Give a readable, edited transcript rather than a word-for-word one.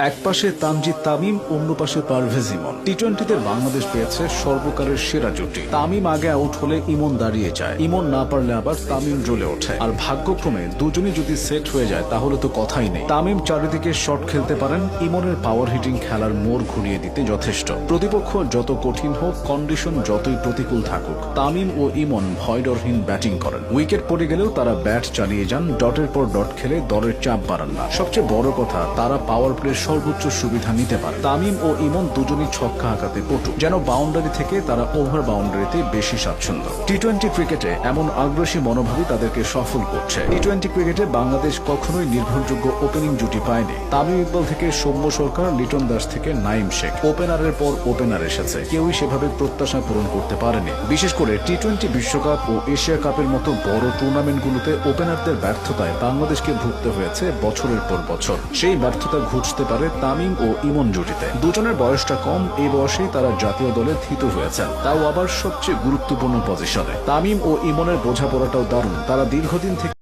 এক পাশে তানজিদ তামিম, অন্য পাশে পারভেজ ইমন। টি-20তে বাংলাদেশ পেয়েছে সর্বকালের সেরা জুটি। তামিম আগে আউট হলে ইমন দাঁড়িয়ে যায়, ইমন না পারলে আবার তামিম জ্বলে ওঠে। আর ভাগ্যক্রমে দুজনই যদি সেট হয়ে যায় তাহলে তো কথাই নেই। তামিম চারিদিকে শট খেলতে পারেন, ইমনের পাওয়ার হিটিং খেলার মোড় ঘুরিয়ে দিতে যথেষ্ট। প্রতিপক্ষ যত কঠিন হোক, কন্ডিশন যতই প্রতিকূল থাকুক, তামিম ও ইমন ভয়ডরহীন ব্যাটিং করেন। উইকেট পড়ে গেলেও তারা ব্যাট চালিয়ে যান, ডটের পর ডট খেলে দলের চাপ বাড়ান না। সবচেয়ে বড় কথা, তারা পাওয়ার প্লে সর্বোচ্চ সুবিধা নিতে পারে। তামিম ও ইমন দুজনই ছক্কা হাঁকাতে পটু, যেন বাউন্ডারি থেকে তারা ওভার বাউন্ডারিতে বেশি স্বাচ্ছন্দ্য। টি-20 ক্রিকেটে এমন আগ্রাসী মনোভাবই তাদেরকে সফল করছে। টি-20 ক্রিকেটে বাংলাদেশ কখনোই নির্ভরযোগ্য ওপেনিং জুটি পায়নি। তামিম ইকবাল থেকে সৌম্য সরকার, লিটন দাস থেকে নাইম শেখ, ওপেনারের পর ওপেনার এসেছে, কেউই সেভাবে প্রত্যাশা পূরণ করতে পারেনি। বিশেষ করে টি-20 বিশ্বকাপ ও এশিয়া কাপের মতো বড় টুর্নামেন্টগুলোতে ওপেনারদের ব্যর্থতায় বাংলাদেশকে ভুগতে হয়েছে বছরের পর বছর। সেই ব্যর্থতা ঘুচতে পারে তামিম ও ইমন জুটিতে। দুজনের বয়সটা কম, এই বয়সেই তারা জাতীয় দলে থিতু হয়েছেন, তাও আবার সবচেয়ে গুরুত্বপূর্ণ পজিশনে। তামিম ও ইমনের বোঝাপড়াটাও দারুণ। তারা দীর্ঘদিন থেকে